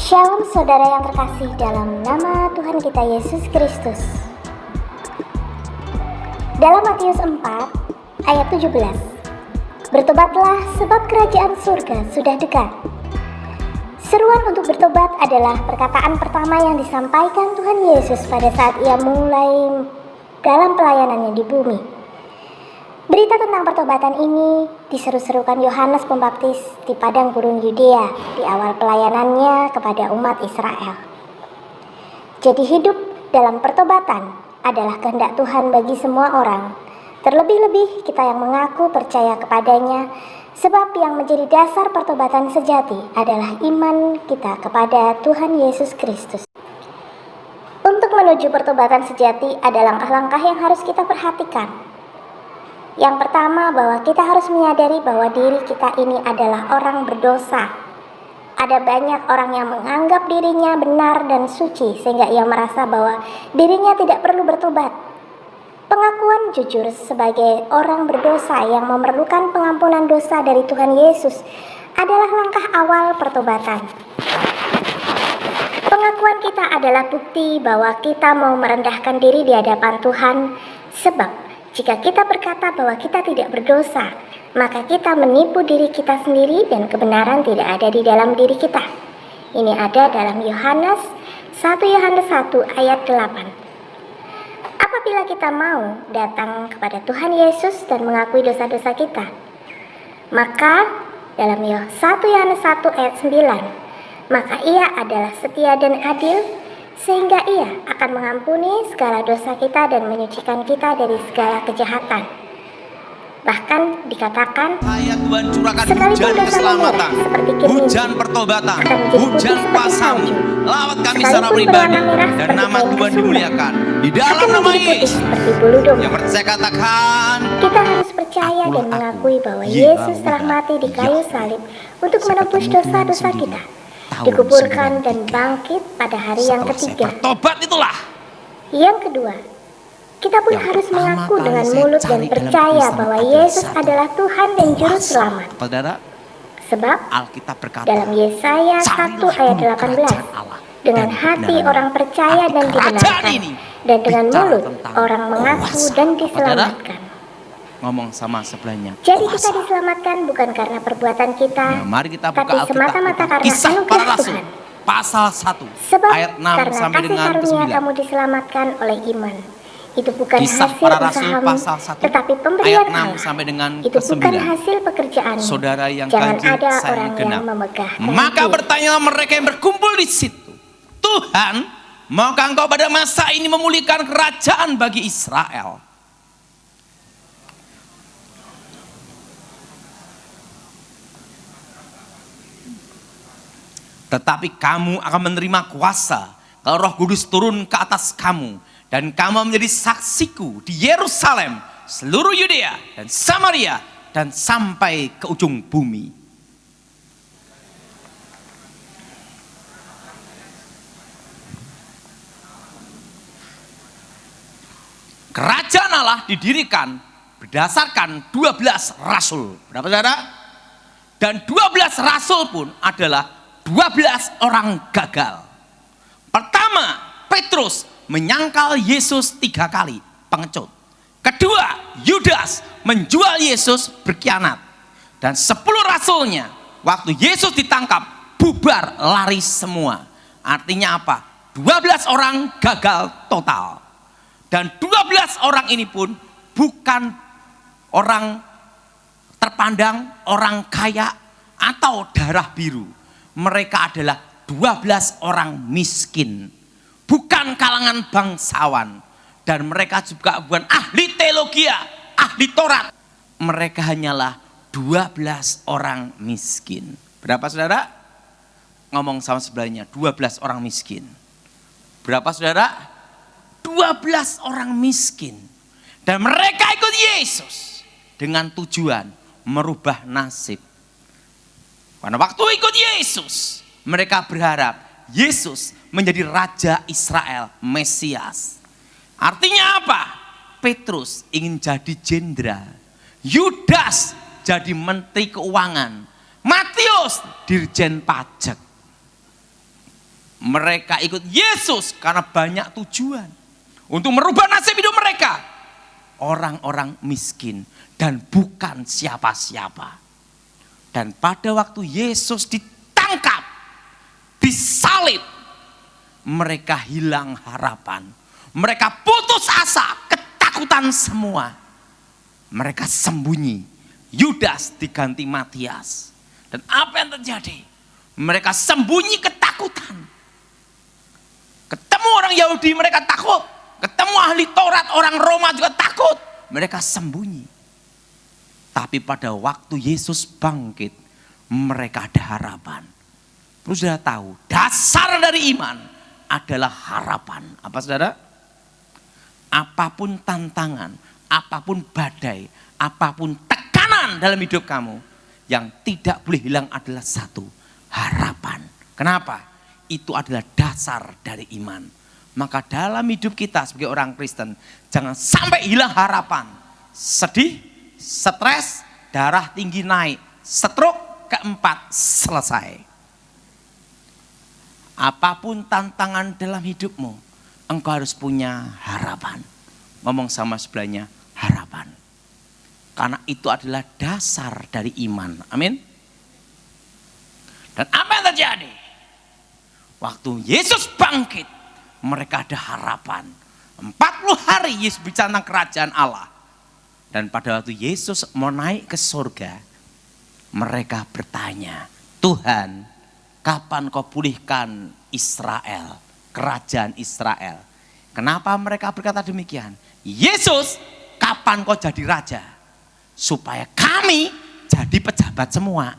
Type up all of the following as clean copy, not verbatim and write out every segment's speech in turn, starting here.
Shalom saudara yang terkasih dalam nama Tuhan kita Yesus Kristus. Dalam Matius 4 ayat 17, bertobatlah sebab kerajaan surga sudah dekat. Seruan untuk bertobat adalah perkataan pertama yang disampaikan Tuhan Yesus pada saat ia mulai dalam pelayanannya di bumi. Berita tentang pertobatan ini diseru-serukan Yohanes Pembaptis di padang gurun Yudea di awal pelayanannya kepada umat Israel. Jadi hidup dalam pertobatan adalah kehendak Tuhan bagi semua orang, terlebih-lebih kita yang mengaku percaya kepadanya, sebab yang menjadi dasar pertobatan sejati adalah iman kita kepada Tuhan Yesus Kristus. Untuk menuju pertobatan sejati ada langkah-langkah yang harus kita perhatikan. Yang pertama, bahwa kita harus menyadari bahwa diri kita ini adalah orang berdosa. Ada banyak orang yang menganggap dirinya benar dan suci sehingga ia merasa bahwa dirinya tidak perlu bertobat. Pengakuan jujur sebagai orang berdosa yang memerlukan pengampunan dosa dari Tuhan Yesus adalah langkah awal pertobatan. Pengakuan kita adalah bukti bahwa kita mau merendahkan diri di hadapan Tuhan, sebab jika kita berkata bahwa kita tidak berdosa, maka kita menipu diri kita sendiri dan kebenaran tidak ada di dalam diri kita. Ini ada dalam Yohanes 1 ayat 8. Apabila kita mau datang kepada Tuhan Yesus dan mengakui dosa-dosa kita, maka dalam 1 Yohanes 1 ayat 9, maka ia adalah setia dan adil, sehingga ia akan mengampuni segala dosa kita dan menyucikan kita dari segala kejahatan. Bahkan dikatakan, Tuhan curahkan sekalipun hujan dosa keselamatan, seperti kirming, hujan pertobatan, akan menjadi putih hujan seperti kuasa-Mu, salju. lawat kami Sekalipun secara pribadi, berwarna merah dan seperti nama kain Tuhan kesumba, dimuliakan. Di dalam akan nama menjadi putih Yesus, seperti bulu domba. yang percaya katakan, Kita harus percaya dan mengakui bahwa Yesus telah mati di kayu salib untuk menebus dosa-dosa kita, dikuburkan dan bangkit pada hari yang ketiga. bertobat itulah. Yang kedua, kita pun harus mengaku dengan mulut dan percaya bahwa Yesus adalah Tuhan dan Juru Selamat. Saudara, Sebab Alkitab berkata, dalam Yesaya 1 ayat 18, dengan hati orang percaya dan dibenarkan, dan dengan mulut orang mengaku dan diselamatkan. ngomong sama sebelahnya. Jadi kita diselamatkan bukan karena perbuatan kita, Nah, mari kita buka tapi Alkitab. semata-mata karena Kisah para anugerah Rasul, Tuhan. pasal 1 Sebab ayat 6 karena sampai kasih dengan karunia 9. kamu diselamatkan oleh iman. Itu bukan Kisah hasil para Rasul usahamu, pasal 1 tetapi pemberian ayat 6 Allah. sampai dengan Itu bukan ke-9. hasil pekerjaanmu. Saudara yang Jangan ganjil, ada saya orang genap. yang memegahkan Maka diri. bertanyalah mereka yang berkumpul di situ, Tuhan, maukah Engkau pada masa ini memulihkan kerajaan bagi Israel? Tetapi kamu akan menerima kuasa kalau Roh Kudus turun ke atas kamu, dan kamu menjadi saksiku di Yerusalem, seluruh Yudea dan Samaria, dan sampai ke ujung bumi. Kerajaan Allah didirikan berdasarkan 12 rasul. Berapa saudara? Dan 12 rasul pun adalah 12 orang gagal. Pertama, Petrus menyangkal Yesus 3 kali, pengecut. Kedua, Yudas menjual Yesus, berkhianat. Dan 10 rasulnya, waktu Yesus ditangkap, bubar, lari semua. Artinya apa? 12 orang gagal total. Dan 12 orang ini pun bukan orang terpandang, orang kaya, atau darah biru. Mereka adalah 12 orang miskin, bukan kalangan bangsawan, dan mereka juga bukan ahli teologi, ahli Taurat. Mereka hanyalah 12 orang miskin. Berapa saudara? Ngomong sama sebelahnya, 12 orang miskin. Berapa saudara? 12 orang miskin. Dan mereka ikut Yesus dengan tujuan merubah nasib. Pada waktu ikut Yesus, mereka berharap Yesus menjadi Raja Israel, Mesias. Artinya apa? Petrus ingin jadi jenderal, Yudas jadi menteri keuangan, Matius dirjen pajak. Mereka ikut Yesus karena banyak tujuan. Untuk merubah nasib hidup mereka. Orang-orang miskin dan bukan siapa-siapa. Dan pada waktu Yesus ditangkap, disalib, mereka hilang harapan. Mereka putus asa, ketakutan semua. Mereka sembunyi. Yudas diganti Matias. Dan apa yang terjadi? Mereka sembunyi ketakutan. Ketemu orang Yahudi mereka takut. Ketemu ahli Taurat orang Roma juga takut. Mereka sembunyi. Tapi pada waktu Yesus bangkit, mereka ada harapan. Perlu saudara tahu, dasar dari iman adalah harapan. Apa saudara? Apapun tantangan, apapun badai, apapun tekanan dalam hidup kamu, yang tidak boleh hilang adalah satu, harapan. Kenapa? Itu adalah dasar dari iman. Maka dalam hidup kita sebagai orang Kristen, jangan sampai hilang harapan. Sedih, stres, darah tinggi naik, stroke, keempat, selesai. Apapun tantangan dalam hidupmu, engkau harus punya harapan. Ngomong sama sebelahnya, harapan. Karena itu adalah dasar dari iman. Amin. Dan apa yang terjadi? Waktu Yesus bangkit, mereka ada harapan. 40 hari Yesus bicara tentang kerajaan Allah. Dan pada waktu Yesus mau naik ke surga, mereka bertanya, Tuhan, kapan kau pulihkan Israel, kerajaan Israel? Kenapa mereka berkata demikian? Yesus, kapan kau jadi raja? Supaya kami jadi pejabat semua.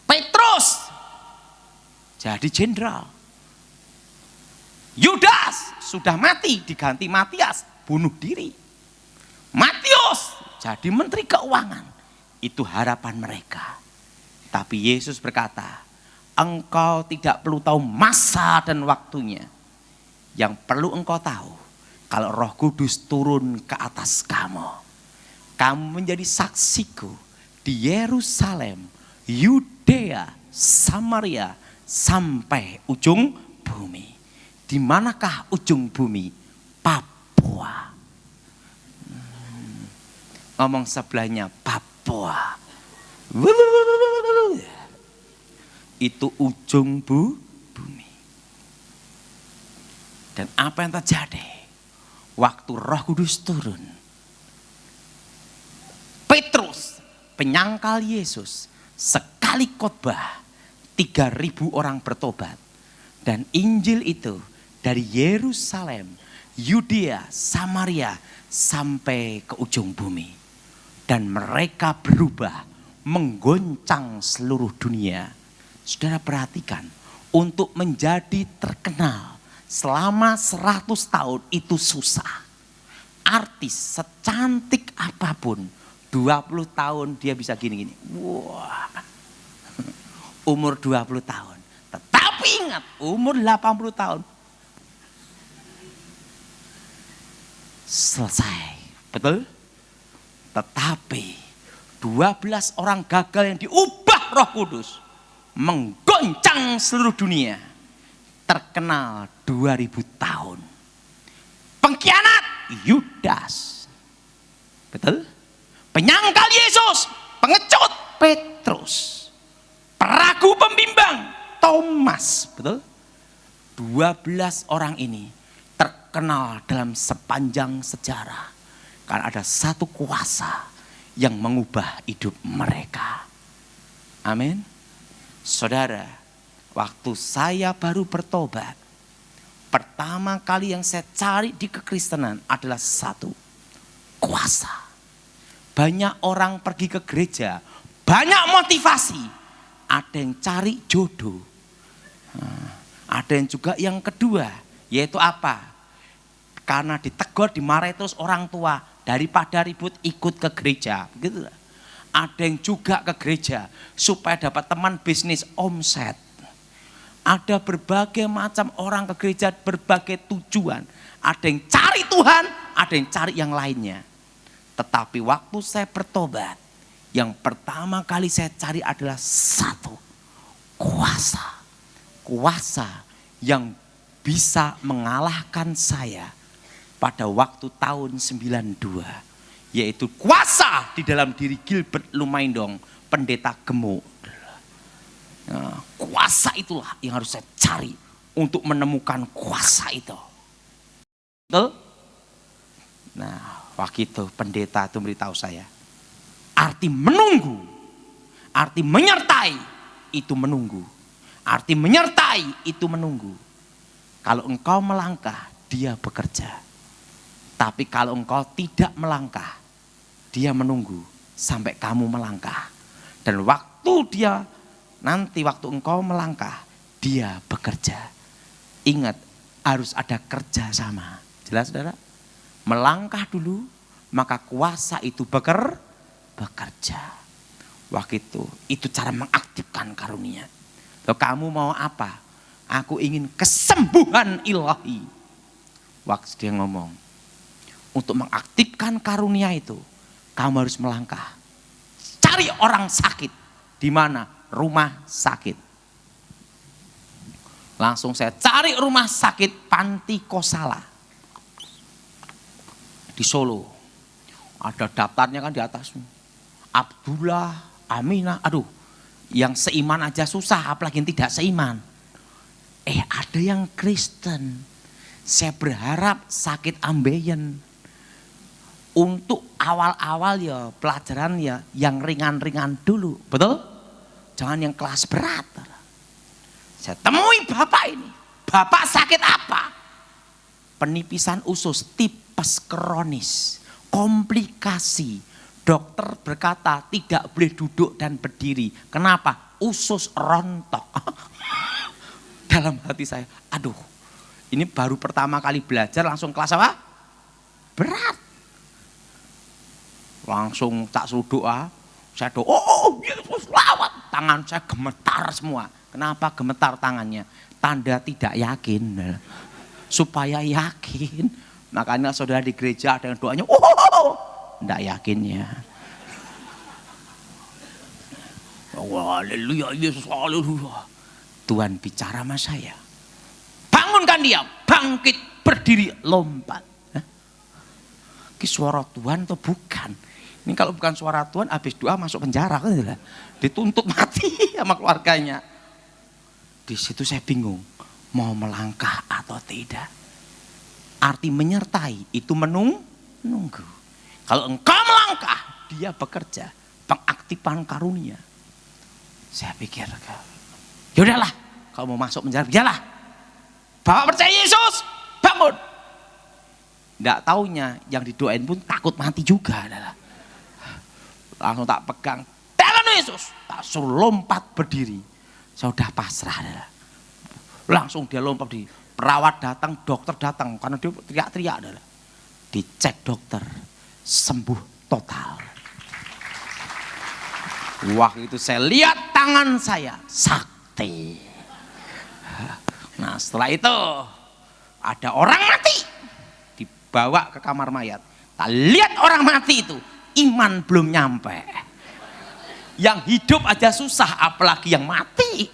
Petrus jadi jenderal. Yudas sudah mati, diganti Matias, bunuh diri. Matius jadi menteri keuangan. Itu harapan mereka. Tapi Yesus berkata, engkau tidak perlu tahu masa dan waktunya. Yang perlu engkau tahu, kalau Roh Kudus turun ke atas kamu, kamu menjadi saksiku di Yerusalem, Yudea, Samaria, sampai ujung bumi. Di manakah ujung bumi? Papua. Ngomong sebelahnya, Papua. Itu ujung bumi. Dan apa yang terjadi? Waktu Roh Kudus turun, Petrus, penyangkal Yesus, sekali khotbah 3.000 orang bertobat. Dan Injil itu dari Yerusalem, Yudea, Samaria sampai ke ujung bumi. Dan mereka berubah, menggoncang seluruh dunia. Saudara perhatikan, untuk menjadi terkenal selama 100 tahun itu susah. Artis secantik apapun, 20 tahun dia bisa gini-gini. Wah, umur 20 tahun. Tetapi ingat, umur 80 tahun. Selesai, betul? Tetapi 12 orang gagal yang diubah Roh Kudus menggoncang seluruh dunia. Terkenal 2000 tahun. Pengkhianat Yudas. Betul? Penyangkal Yesus, pengecut Petrus. Peragu pembimbang Thomas. Betul? 12 orang ini terkenal dalam sepanjang sejarah. Karena ada satu kuasa yang mengubah hidup mereka. Amin. Saudara, waktu saya baru bertobat, pertama kali yang saya cari di kekristenan adalah satu, kuasa. Banyak orang pergi ke gereja, banyak motivasi. Ada yang cari jodoh. Ada yang juga yang kedua, yaitu apa? Karena ditegur, dimarahi terus orang tua, daripada ribut ikut ke gereja. Begitu. Ada yang juga ke gereja supaya dapat teman bisnis omset. Ada berbagai macam orang ke gereja, berbagai tujuan. Ada yang cari Tuhan, ada yang cari yang lainnya. Tetapi waktu saya bertobat, yang pertama kali saya cari adalah satu, kuasa. Kuasa yang bisa mengalahkan saya pada waktu tahun 92, yaitu kuasa di dalam diri Gilbert Lumaindong, pendeta gemuk. Nah, kuasa itulah yang harus saya cari untuk menemukan kuasa itu. Betul? Nah, waktu itu pendeta itu memberitahu saya, arti menunggu, arti menyertai itu menunggu. Arti menyertai itu menunggu. Kalau engkau melangkah, dia bekerja. Tapi kalau engkau tidak melangkah, dia menunggu sampai kamu melangkah. Dan waktu engkau melangkah, dia bekerja. Ingat, harus ada kerja sama. Jelas saudara? Melangkah dulu, maka kuasa itu bekerja. Waktu itu cara mengaktifkan karunia. Loh, kamu mau apa? Aku ingin kesembuhan ilahi. Waktu dia ngomong, untuk mengaktifkan karunia itu, kamu harus melangkah. Cari orang sakit. Di mana? Rumah sakit. Langsung saya cari rumah sakit Panti Kosala di Solo. Ada daftarnya kan di atas. Abdullah, Aminah, aduh, yang seiman aja susah, apalagi yang tidak seiman. Ada yang Kristen. Saya berharap sakit ambeien. Untuk awal-awal ya pelajaran ya yang ringan-ringan dulu, betul? Jangan yang kelas berat. Saya temui bapak ini. Bapak sakit apa? Penipisan usus, tipes kronis, komplikasi. Dokter berkata tidak boleh duduk dan berdiri. Kenapa? Usus rontok. Dalam hati saya, aduh, ini baru pertama kali belajar langsung kelas apa? Berat. Langsung tak suruh doa. Saya doa, Yesus lawat. Tangan saya gemetar semua. Kenapa gemetar tangannya? Tanda tidak yakin. Supaya yakin. Makanya saudara di gereja ada yang doanya, tidak yakinnya. Haleluya, Yesus, haleluya. Tuhan bicara sama saya. Bangunkan dia, bangkit, berdiri, lompat. Ini suara Tuhan atau bukan? Ini kalau bukan suara Tuhan, habis doa masuk penjara kan? Dituntut mati sama keluarganya. Di situ saya bingung, mau melangkah atau tidak. Arti menyertai itu menunggu. Kalau engkau melangkah, dia bekerja, pengaktifan karunia. Saya pikir, yaudahlah, kalau mau masuk penjara, yalah. Bapak percaya Yesus, bangun. Nggak taunya yang didoain pun takut mati juga. Adalah. Langsung tak pegang, dalam Yesus, tak suruh lompat berdiri. Saya udah pasrah. Adalah. Langsung dia lompat berdiri. Perawat datang, dokter datang, karena dia teriak-teriak. Adalah. Dicek dokter, sembuh total. Wah, itu saya lihat tangan saya sakti. Nah, setelah itu ada orang mati dibawa ke kamar mayat. Tak lihat orang mati itu, iman belum nyampe. Yang hidup aja susah, apalagi yang mati.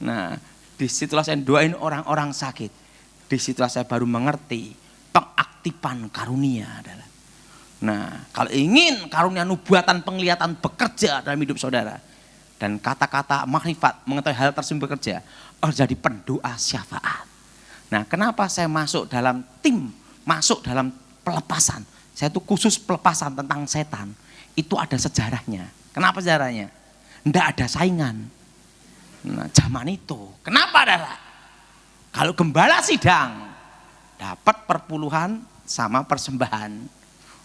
Nah, disitulah saya doain orang-orang sakit. Disitulah saya baru mengerti pengaktifan karunia adalah. Nah, kalau ingin karunia nubuatan penglihatan bekerja dalam hidup saudara, dan kata-kata makrifat mengetahui hal tersebut bekerja, harus jadi pendoa syafaat. Nah, kenapa saya masuk dalam tim, masuk dalam pelepasan? Saya itu khusus pelepasan tentang setan. Itu ada sejarahnya. Kenapa sejarahnya? Tidak ada saingan. Nah, zaman itu. Kenapa adalah? Kalau gembala sidang, dapat perpuluhan sama persembahan.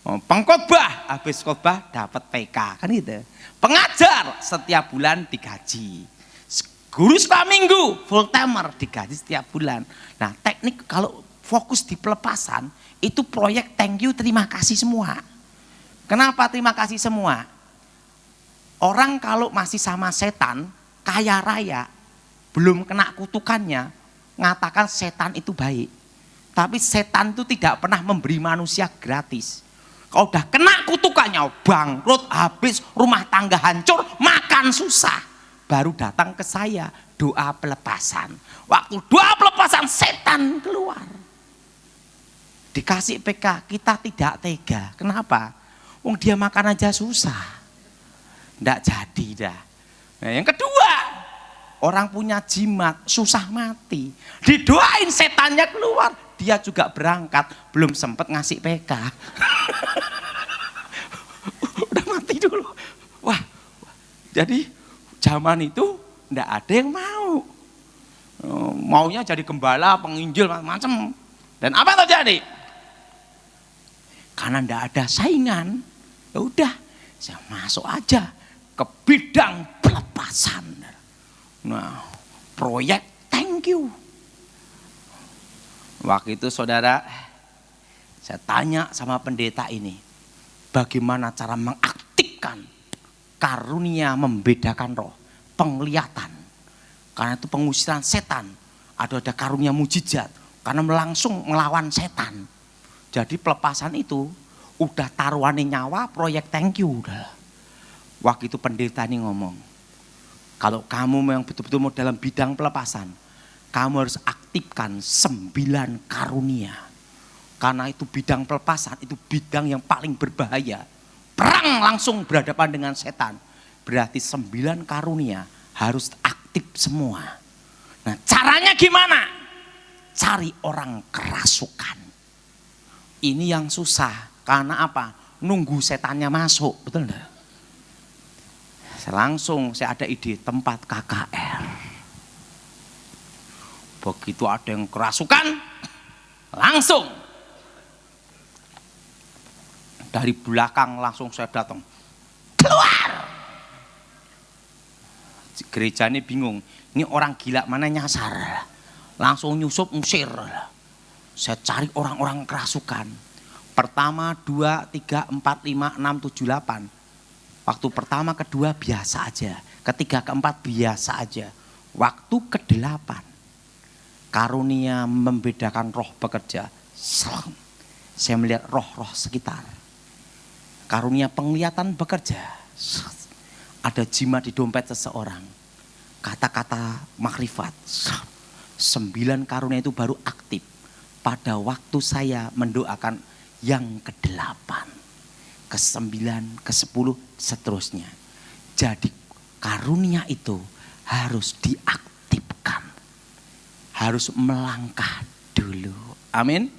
Pengkhotbah, habis khotbah dapat PK, kan gitu. Pengajar setiap bulan digaji. Guru sekolah minggu, full timer digaji setiap bulan. Nah, teknik kalau fokus di pelepasan, itu proyek thank you, terima kasih semua. Kenapa terima kasih semua? Orang kalau masih sama setan, kaya raya, belum kena kutukannya, ngatakan setan itu baik. Tapi setan itu tidak pernah memberi manusia gratis. Kalau udah kena kutukannya, bangkrut, habis, rumah tangga hancur, makan susah. baru datang ke saya doa pelepasan. Waktu doa pelepasan setan keluar. Dikasih PK, kita tidak tega. Kenapa? Wong dia makan aja susah. Nggak jadi dah. Nah, yang kedua, orang punya jimat susah mati. Didoain setannya keluar, dia juga berangkat, belum sempat ngasih PK. Udah mati dulu. Wah, jadi zaman itu nggak ada yang mau. Maunya jadi gembala, penginjil, macam-macam. Dan apa terjadi? Karena nggak ada saingan, ya udah, saya masuk aja ke bidang pelepasan. Nah, proyek thank you. Waktu itu saudara, saya tanya sama pendeta ini, bagaimana cara mengaktifkan karunia membedakan roh, penglihatan. Karena itu pengusiran setan, ada karunia mujizat, karena langsung melawan setan. Jadi pelepasan itu udah taruhannya nyawa, proyek thank you udah. Waktu itu pendeta ini ngomong, kalau kamu memang betul-betul mau dalam bidang pelepasan, kamu harus aktifkan 9 karunia. Karena itu bidang pelepasan, itu bidang yang paling berbahaya. Perang langsung berhadapan dengan setan. Berarti 9 karunia harus aktif semua. Nah, caranya gimana? Cari orang kerasukan. Ini yang susah, karena apa? Nunggu setannya masuk, betul enggak? Langsung saya ada ide tempat KKR. Begitu ada yang kerasukan, langsung dari belakang langsung saya datang. Keluar! Gereja ini bingung, ini orang gila mana nyasar. Langsung nyusup ngusir. Saya cari orang-orang kerasukan. Pertama, 2, 3, 4, 5, 6, 7, 8. Waktu pertama, kedua biasa aja. Ketiga, keempat biasa aja. Waktu ke-8, karunia membedakan roh bekerja. Saya melihat roh-roh sekitar. Karunia penglihatan bekerja. Ada jimat di dompet seseorang. Kata-kata makrifat. 9 karunia itu baru aktif pada waktu saya mendoakan yang ke-8, ke-9, ke-10, seterusnya. Jadi karunia itu harus diaktifkan. Harus melangkah dulu. Amin.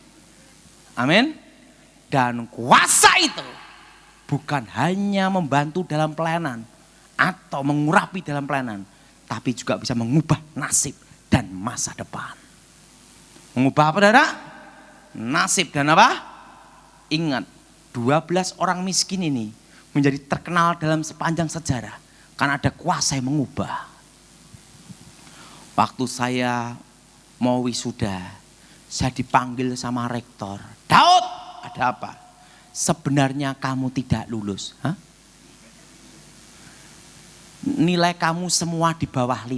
Amin. Dan kuasa itu bukan hanya membantu dalam pelayanan atau mengurapi dalam pelayanan, tapi juga bisa mengubah nasib dan masa depan. Mengubah apa, saudara? Nasib dan apa? Ingat, 12 orang miskin ini menjadi terkenal dalam sepanjang sejarah karena ada kuasa yang mengubah. Waktu saya mau wisuda, saya dipanggil sama rektor. Daud, ada apa? Sebenarnya kamu tidak lulus. Hah? Nilai kamu semua di bawah 5.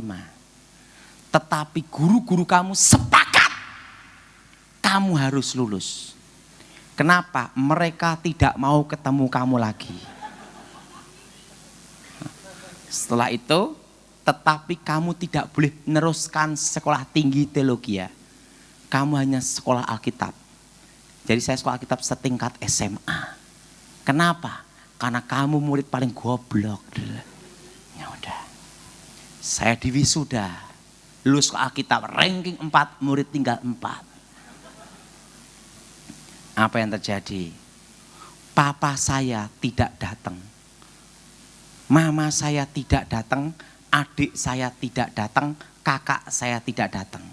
Tetapi guru-guru kamu sepakat kamu harus lulus. Kenapa? Mereka tidak mau ketemu kamu lagi. Setelah itu, tetapi kamu tidak boleh meneruskan sekolah tinggi teologi ya. Kamu hanya sekolah Alkitab. Jadi saya sekolah Alkitab setingkat SMA. Kenapa? Karena kamu murid paling goblok. Ya udah. Saya diwisuda. Lulus ke Alkitab, ranking 4, murid tinggal 4. Apa yang terjadi? Papa saya tidak datang. Mama saya tidak datang, adik saya tidak datang, kakak saya tidak datang.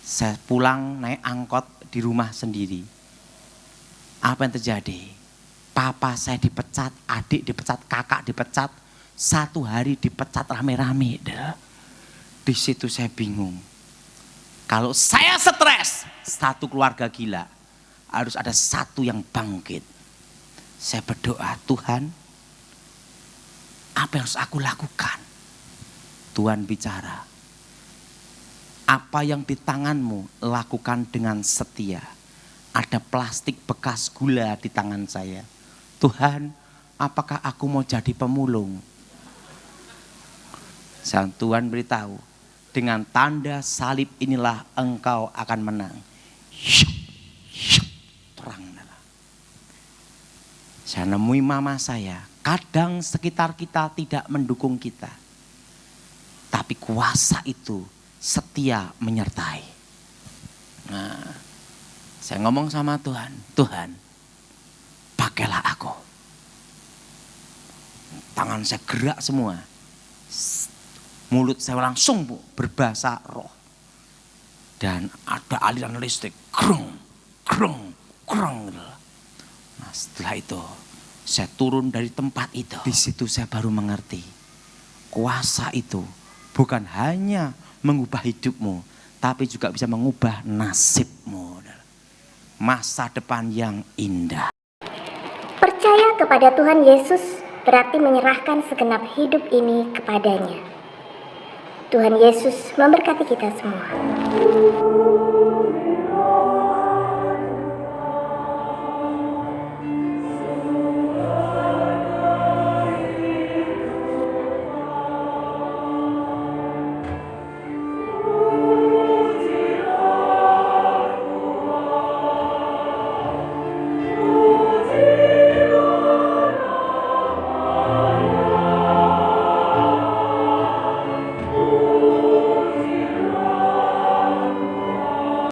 Saya pulang naik angkot di rumah sendiri. Apa yang terjadi? Papa saya dipecat, adik dipecat, kakak dipecat. 1 hari dipecat rame-rame. Di situ saya bingung. Kalau saya stres, 1 keluarga gila, harus ada 1 yang bangkit. Saya berdoa, Tuhan, apa yang harus aku lakukan? Tuhan bicara, apa yang di tanganmu lakukan dengan setia. Ada plastik bekas gula di tangan saya. Tuhan, apakah aku mau jadi pemulung? Sang Tuhan beritahu, dengan tanda salib inilah engkau akan menang. Terang. Saya nemui mama saya, kadang sekitar kita tidak mendukung kita. Tapi kuasa itu setia menyertai. Nah, saya ngomong sama Tuhan, Tuhan, pakailah aku. Tangan saya gerak semua. Mulut saya langsung berbahasa roh. Dan ada aliran listrik. Krung, krung, krung. Nah, setelah itu saya turun dari tempat itu. Di situ saya baru mengerti. Kuasa itu bukan hanya mengubah hidupmu, tapi juga bisa mengubah nasibmu. Masa depan yang indah. Percaya kepada Tuhan Yesus berarti menyerahkan segenap hidup ini kepadanya. Tuhan Yesus memberkati kita semua.